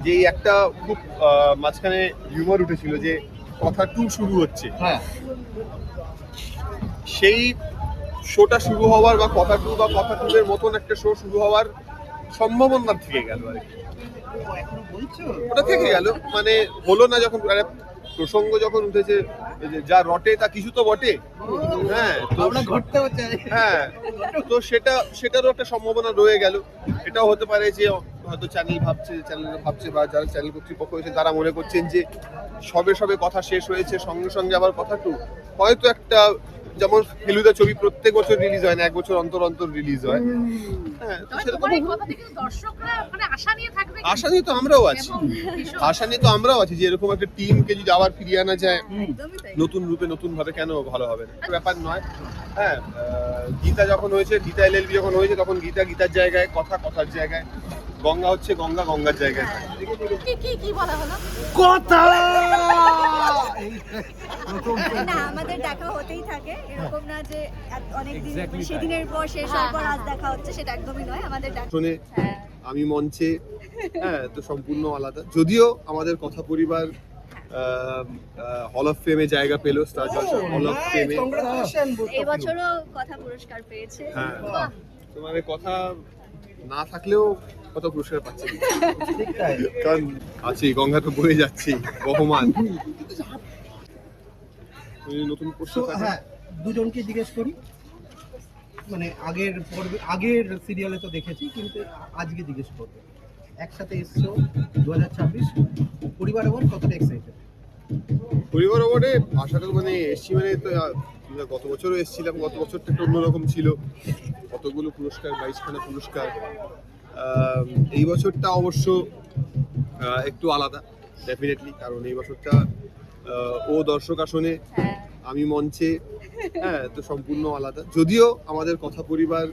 যেই একটা খুব মাঝখানে হিউমার উঠেছিল যে কথা টু শুরু হচ্ছে, হ্যাঁ সেই শোটা শুরু হওয়ার বা কথা টু বা কথা টু এর মতন একটা শো শুরু হওয়ার সম্ভাবনা থেকে গেল আর কি। এখনো বলছো ওটা থেকে গেল, মানে হলো না যখন প্রসঙ্গ যখন উঠেছে যে যা রটে তা কিছু তো বটে। হ্যাঁ তো আমরা ঘটতেও চাই। হ্যাঁ তো সেটারও একটা সম্ভাবনা রয়ে গেল। এটাও হতে পারে যে হয়তো চ্যানেল ভাবছে বা যারা চ্যানেল কর্তৃপক্ষ হয়েছে তারা মনে করছেন যে সবে সবে কথা শেষ হয়েছে, সঙ্গে সঙ্গে আবার কথা টু। হয়তো একটা যেমন ফেলুদা ছবি প্রত্যেক বছর রিলিজ হয় না, এক বছর অন্তর অন্তর রিলিজ হয়। হ্যাঁ তো সেরকম আশা নিয়ে তো আমরাও আছি, আশা নিয়ে তো আমরাও আছি যে এরকম একটা টিমকে যদি আবার ফিরিয়ে আনা যায় নতুন রূপে নতুন ভাবে, কেন ভালো হবে না, ব্যাপার নয়। হ্যাঁ গীতা যখন হয়েছে, গীতা এলএলবি যখন হয়েছে, তখন গীতা গীতার জায়গায়, কথা কথার জায়গায়, গঙ্গা হচ্ছে গঙ্গা গঙ্গার জায়গায়। কি বলা হলো? কথা না, আমাদের দেখা হতেই থাকে, এরকম না যে অনেক দিন সেদিনের পর শেষ হওয়ার পর আজ দেখা হচ্ছে, সেটা একদমই নয়। আমাদের শুনে হ্যাঁ আমি মঞ্চে, হ্যাঁ তো সম্পূর্ণ আলাদা। যদিও আমাদের কথা পরিবার হল অফ ফেমে জায়গা পেল, স্টার জলসা হল অফ ফেমে। এই বছরও কথা পুরস্কার পেয়েছে। হ্যাঁ তোমার কথা না থাকলেও কত পুরস্কার পাচ্ছে, কারণ আছি গঙ্গা তো বয়ে যাচ্ছি বহমান। নতুন প্রশ্ন থাকে। হ্যাঁ দুজনকে জিজ্ঞেস করি, মানে আগের সিরিয়ালে তো দেখেছি, কিন্তু আজকে জিজ্ঞেস করবো, একসাথে এসছো 2026 পরিবার অ্যাওয়ার্ড, কতটা এক্সাইটেড? পরিবার অ্যাওয়ার্ডে আসাটা মানে এসছি, মানে তো গত বছরও এসেছিলাম, গত বছরটা একটু অন্যরকম ছিল, কতগুলো পুরস্কার, 22খানা পুরস্কার। এই বছরটা অবশ্য একটু আলাদা ডেফিনেটলি, কারণ এই বছরটা ও দর্শক আসনে, আমি মঞ্চে। হ্যাঁ তো সম্পূর্ণ আলাদা। যদিও আমাদের কথা পরিবার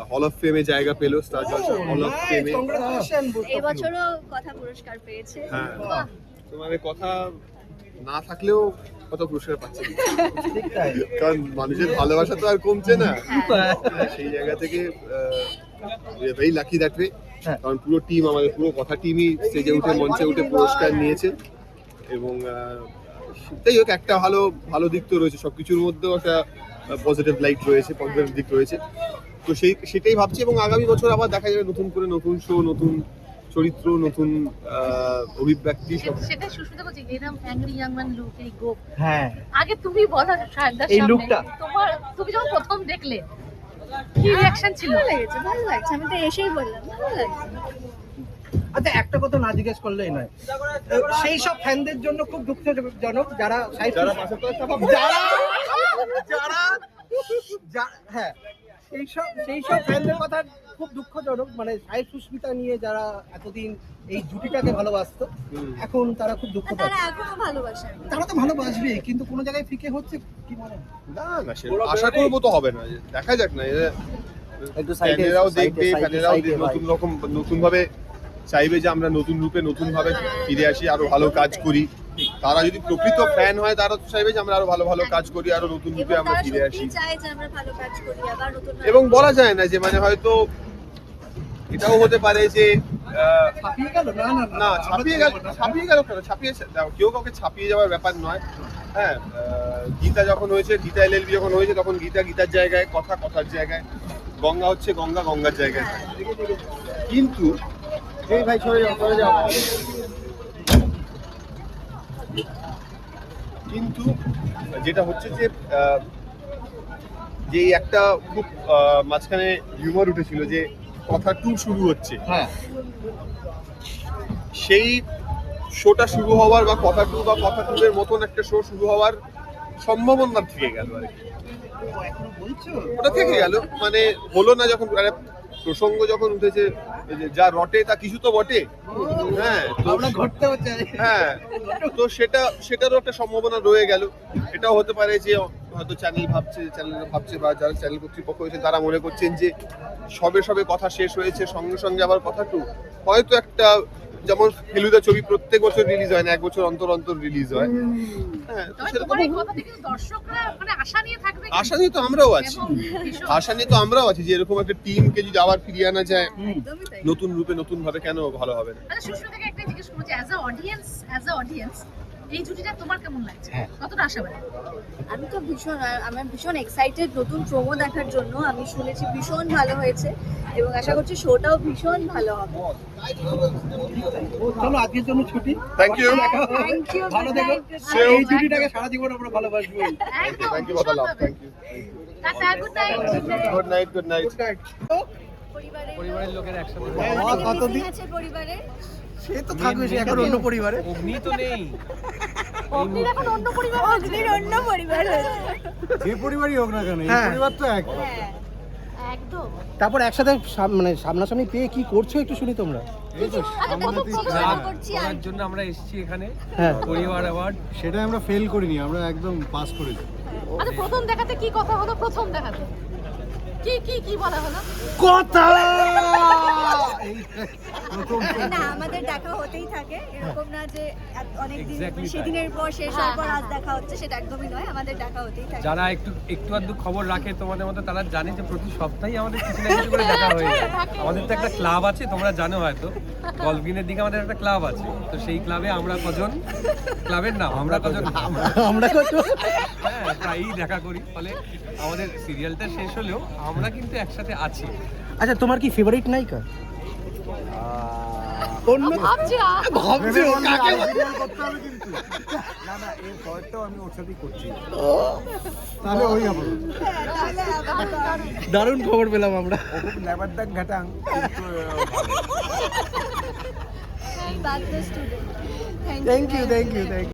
হল অফ ফেমে জায়গা পেল, স্টার জলসা হল অফ ফেমে। এই বছরও কথা পুরস্কার পেয়েছে। হ্যাঁ তোমার কথা না থাকলেও কত পুরস্কার পাচ্ছে, কারণ মানুষের ভালোবাসা তো আর কমছে না। সেই জায়গা থেকে ভেরি লাকি দ্যাট ওয়ে, কারণ পুরো টিম, আমাদের পুরো কথা টিমই স্টেজে উঠে, মঞ্চে উঠে পুরস্কার নিয়েছে। এবং যাই হোক, একটা ভালো দিক তো রয়েছে সবকিছুর মধ্যেও, একটা পজিটিভ লাইট রয়েছে, পজিটিভ দিক রয়েছে। তো সেটাই ভাবছি, এবং আগামী বছর আবার দেখা যাবে নতুন করে, নতুন শো, নতুন চরিত্র, নতুন অভিব্যক্তি। সেটা সুস্মিতা বলছি, এরকম অ্যাংরি ইয়াং ম্যান লুক, এই গোপ। হ্যাঁ আগে তুমি বলো সাহেবদার এই সামনে, লুকটা। তুমি যখন প্রথম দেখলে কি রিঅ্যাকশন ছিল? ভালো লাগছে, আমি তো এসেই বললাম ভালো লাগছে। আচ্ছা একটা কথা না জিজ্ঞেস করলেই নয়, সেই সব ফ্যানদের জন্য খুব দুঃখজনক যারা হ্যাঁ সেই সব ফ্যানদের কথা খুব দুঃখজনক, মানে সাহেব সুস্মিতা নিয়ে যারা এতদিন এই জুটিটাকে ভালোবাসতো, এখন তারা খুব দুঃখ তারা পাচ্ছে। এখনো ভালোবাসে। তারা তো ভালোবাসবে, কিন্তু কোনো জায়গায় ফিকে হচ্ছে, কি মনে হয়? না সেটা আশা করবো তো হবে না, দেখা যাক না, ফ্যানেরাও দেখবে, ফ্যানেরাও নতুন ভাবে চাইবে যে আমরা নতুন রূপে নতুন ভাবে ফিরে আসি, আরো ভালো কাজ করি। তারা যদি প্রকৃত ফ্যান হয়, তারা তো চাইবে যে আমরা আরো ভালো কাজ করি, আরো নতুন রূপে আমরা ফিরে আসি। এবং বলা যায় না যে মানে হয়তো এটাও হতে পারে যে না ছাপিয়ে গেল কেন, কেউ কাউকে ছাপিয়ে যাওয়ার ব্যাপার নয়। হ্যাঁ গীতা যখন হয়েছে, গীতা এলএলবি যখন হয়েছে, তখন গীতা গীতার জায়গায়, কথা কথার জায়গায়, গঙ্গা হচ্ছে গঙ্গা গঙ্গার জায়গায়। কিন্তু কিন্তু যেটা হচ্ছে যে একটা খুব মাঝখানে হিউমার উঠেছিল যে কথা টু শুরু হচ্ছে, হ্যাঁ সেই শোটা শুরু হওয়ার বা কথা টু বা কথা টু এর মতন একটা শো শুরু হওয়ার সম্ভাবনা থেকে গেল আর কি। এখনো বলছো ওটা থেকে গেল, মানে হলো না যখন প্রসঙ্গ যখন উঠেছে যে যা রটে তা কিছু তো বটে। হ্যাঁ তো আমরা ঘটতেও চাই। হ্যাঁ তো সেটারও একটা সম্ভাবনা রয়ে গেল। এটাও হতে পারে যে হয়তো চ্যানেল ভাবছে বা যারা চ্যানেল কর্তৃপক্ষ হয়েছে তারা মনে করছেন যে সবে সবে কথা শেষ হয়েছে, সঙ্গে সঙ্গে আবার কথা টু। হয়তো একটা যেমন ফেলুদা ছবি প্রত্যেক বছর রিলিজ হয় না, 1 বছর অন্তর অন্তর রিলিজ হয়। হ্যাঁ, তো তবে সেরকম তোমার এই কথা থেকে দর্শকরা মানে আশা নিয়ে থাকবে আশা নিয়ে তো আমরাও আছি, এবং ভীষণ- আশা নিয়ে তো আমরাও আছি যে এরকম একটা টিমকে যদি আবার ফিরিয়ে আনা যায় একদমই তাই। নতুন রূপে নতুন ভাবে, কেন ভালো হবে না। আচ্ছা সুস্মিতা থেকে একটা জিজ্ঞেস করছি, অ্যাজ আ অডিয়েন্স এই জুটিটা তোমার কেমন লাগছে? হ্যাঁ। কতটা আশাবাদী? আমি তো আমি ভীষণ এক্সাইটেড নতুন প্রোমো দেখার জন্য। আমি শুনেছি ভীষণ ভালো হয়েছে এবং আশা করছি শোটাও ভীষণ ভালো হবে। চলো আজকের জন্য ছুটি। থ্যাংক ইউ, থ্যাংক ইউ, ভালো থেকো। সেও। এই ছুটিটাকে সারা জীবন আমরা ভালোবাসবো। একদম থ্যাংক ইউ বাদালাভ, thank you, tata, good night. Good night, good night. পরিবারের লোকের একসাথে কতদিন আছে পরিবারে? সে তো থাকবে, সে এখন অন্য পরিবারে। অগ্নি তো নেই, অগ্নির এখন অন্য পরিবার অগ্নির অন্য পরিবার হয়েছে। যে পরিবারই হোক না কেন, এই হ্যাঁ। পরিবার তো এক। হ্যাঁ, একদম। তারপর একসাথে মানে সামনাসামনি পেয়ে কি করছো একটু শুনি তোমরা। এই তো আমাদের তো ইচ্ছা। আশা করছি করার জন্য আমরা এসেছি এখানে হ্যাঁ। পরিবার অ্যাওয়ার্ড। সেটাই আমরা ফেল করিনি, আমরা একদম পাস করেছি। আচ্ছা প্রথম দেখাতে কি কথা হলো? প্রথম দেখাতে কি বলা হলো? কথা না, আমাদের দেখা হতেই থাকে, এরকম না যে অনেকদিন Exactly তাই। সেদিনের পর শেষ হওয়ার পর আজ দেখা হচ্ছে, সেটা একদমই নয়। আমাদের দেখা হতেই থাকে। যারা একটু আধটু খবর রাখে তোমাদের মতো, তারা জানে যে প্রতি সপ্তাহেই আমাদের কিছু না কিছু করে দেখা হয়ে যায়। আমাদের তো একটা ক্লাব আছে, তোমরা জানো হয়তো, গল্ফিনের দিকে আমাদের একটা ক্লাব আছে। তো সেই ক্লাবে আমরা কজন, ক্লাবের নাম আমরা কজন, আমরা কত হ্যাঁ প্রায়ই দেখা করি। ফলে আমাদের সিরিয়ালটা শেষ হলেও আমরা কিন্তু একসাথে আছি। আচ্ছা, তোমার কি ফেভারিট নায়িকা? অন্য ভাবছি ভাবছো কাকে করতে হবে কিন্তু। না না, এই পয়েন্টটাও আমি ওর সাথেই করছি, তাহলে ওই হবে। তাহলে আবার দারুণ খবর পেলাম আমরা। ও খুব ল্যাবারদাং ঘাটাং, কিন্তু বাদ স্টুডেন্ট। Thank you.